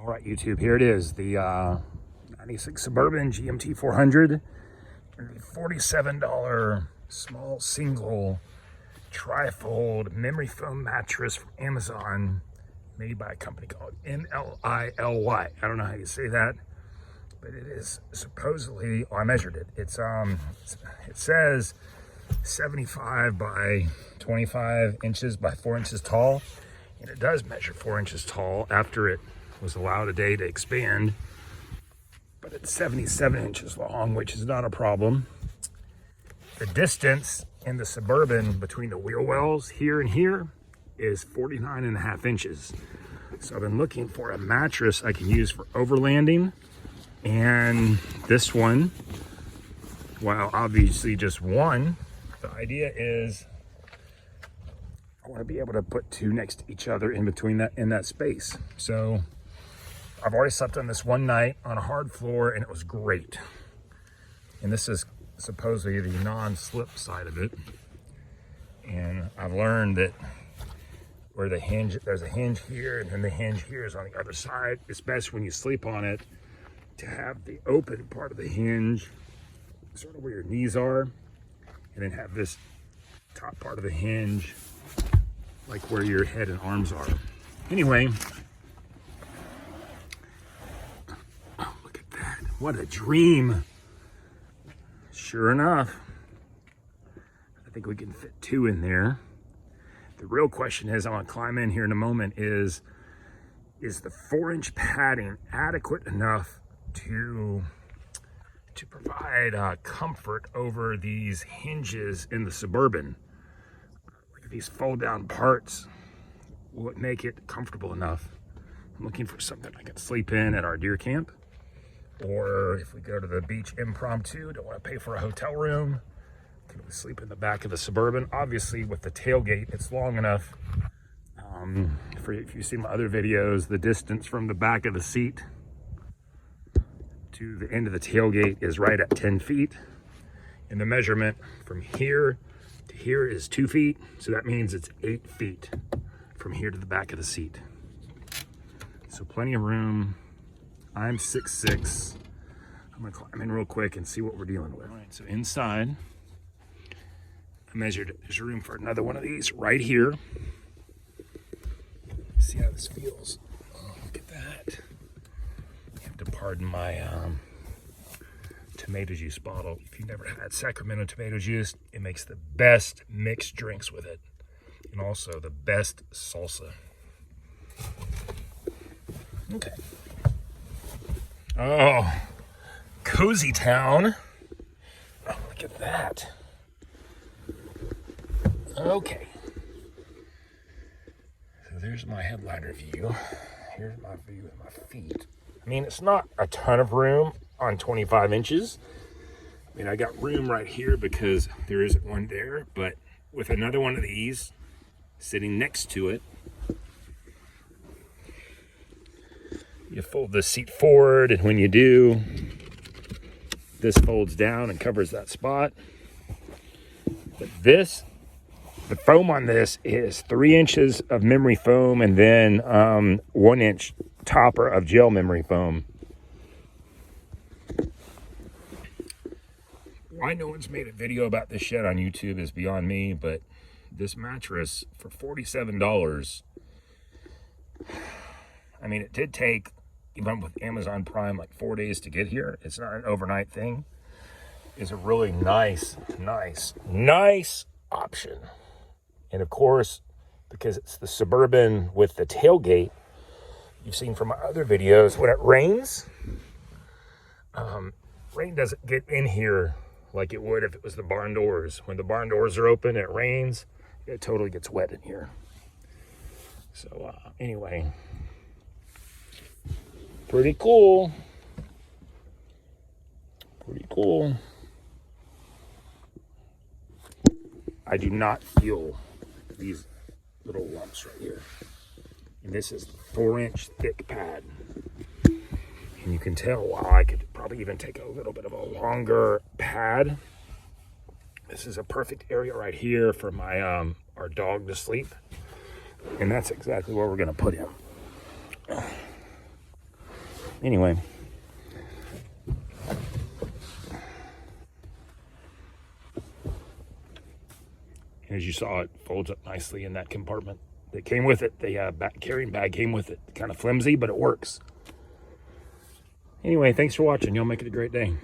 All right, YouTube, here it is, the 96 Suburban GMT400 and the $47 small single trifold memory foam mattress from Amazon, made by a company called MLILY. I don't know how you say that, but it is supposedly, I measured it. It says 75 by 25 inches by 4 inches tall, and it does measure 4 inches tall after it was allowed a day to expand, but it's 77 inches long, which is not a problem. The distance in the Suburban between the wheel wells here and here is 49.5 inches. So I've been looking for a mattress I can use for overlanding, and this one, while obviously just one, the idea is I want to be able to put two next to each other in between that, in that space. So I've already slept on this one night on a hard floor, and it was great. And this is supposedly the non-slip side of it. And I've learned that where the hinge, there's a hinge here, and then the hinge here is on the other side. It's best when you sleep on it to have the open part of the hinge sort of where your knees are, and then have this top part of the hinge like where your head and arms are. Anyway, oh, look at that. What a dream. Sure enough, I think we can fit two in there. The real question is, I want to climb in here in a moment, is the 4-inch padding adequate enough to provide comfort over these hinges in the Suburban? Look at these fold down parts. Will it make it comfortable enough? I'm looking for something I can sleep in at our deer camp, or if we go to the beach impromptu, don't want to pay for a hotel room, can we sleep in the back of the Suburban? Obviously with the tailgate, it's long enough. If you see my other videos, the distance from the back of the seat to the end of the tailgate is right at 10 feet. And the measurement from here to here is 2 feet. So that means it's 8 feet from here to the back of the seat. So plenty of room. I'm 6'6". I'm gonna climb in real quick and see what we're dealing with. All right, so inside, I measured it. There's room for another one of these right here. See how this feels. Oh, look at that. You have to pardon my tomato juice bottle. If you've never had Sacramento tomato juice, it makes the best mixed drinks with it, and also the best salsa. Okay. Oh, cozy town. Oh, look at that. Okay. So there's my headliner view. Here's my view of my feet. I mean, it's not a ton of room on 25 inches. I mean, I got room right here because there isn't one there, but with another one of these sitting next to it, you fold the seat forward, and when you do, this folds down and covers that spot. But this, the foam on this is 3 inches of memory foam, and then 1 inch topper of gel memory foam. Why no one's made a video about this shit on YouTube is beyond me, but this mattress for $47, I mean, it did take, even with Amazon Prime, like 4 days to get here. It's not an overnight thing. It's a really nice option. And of course, because it's the Suburban with the tailgate, you've seen from my other videos, when it rains, rain doesn't get in here like it would if it was the barn doors. When the barn doors are open and it rains, it totally gets wet in here. So anyway, pretty cool. Pretty cool. I do not feel these little lumps right here. And this is 4-inch thick pad. And you can tell, wow, I could probably even take a little bit of a longer pad. This is a perfect area right here for my our dog to sleep. And that's exactly where we're gonna put him. Anyway. As you saw, it folds up nicely in that compartment that came with it. The carrying bag came with it. Kind of flimsy, but it works. Anyway, thanks for watching. Y'all make it a great day.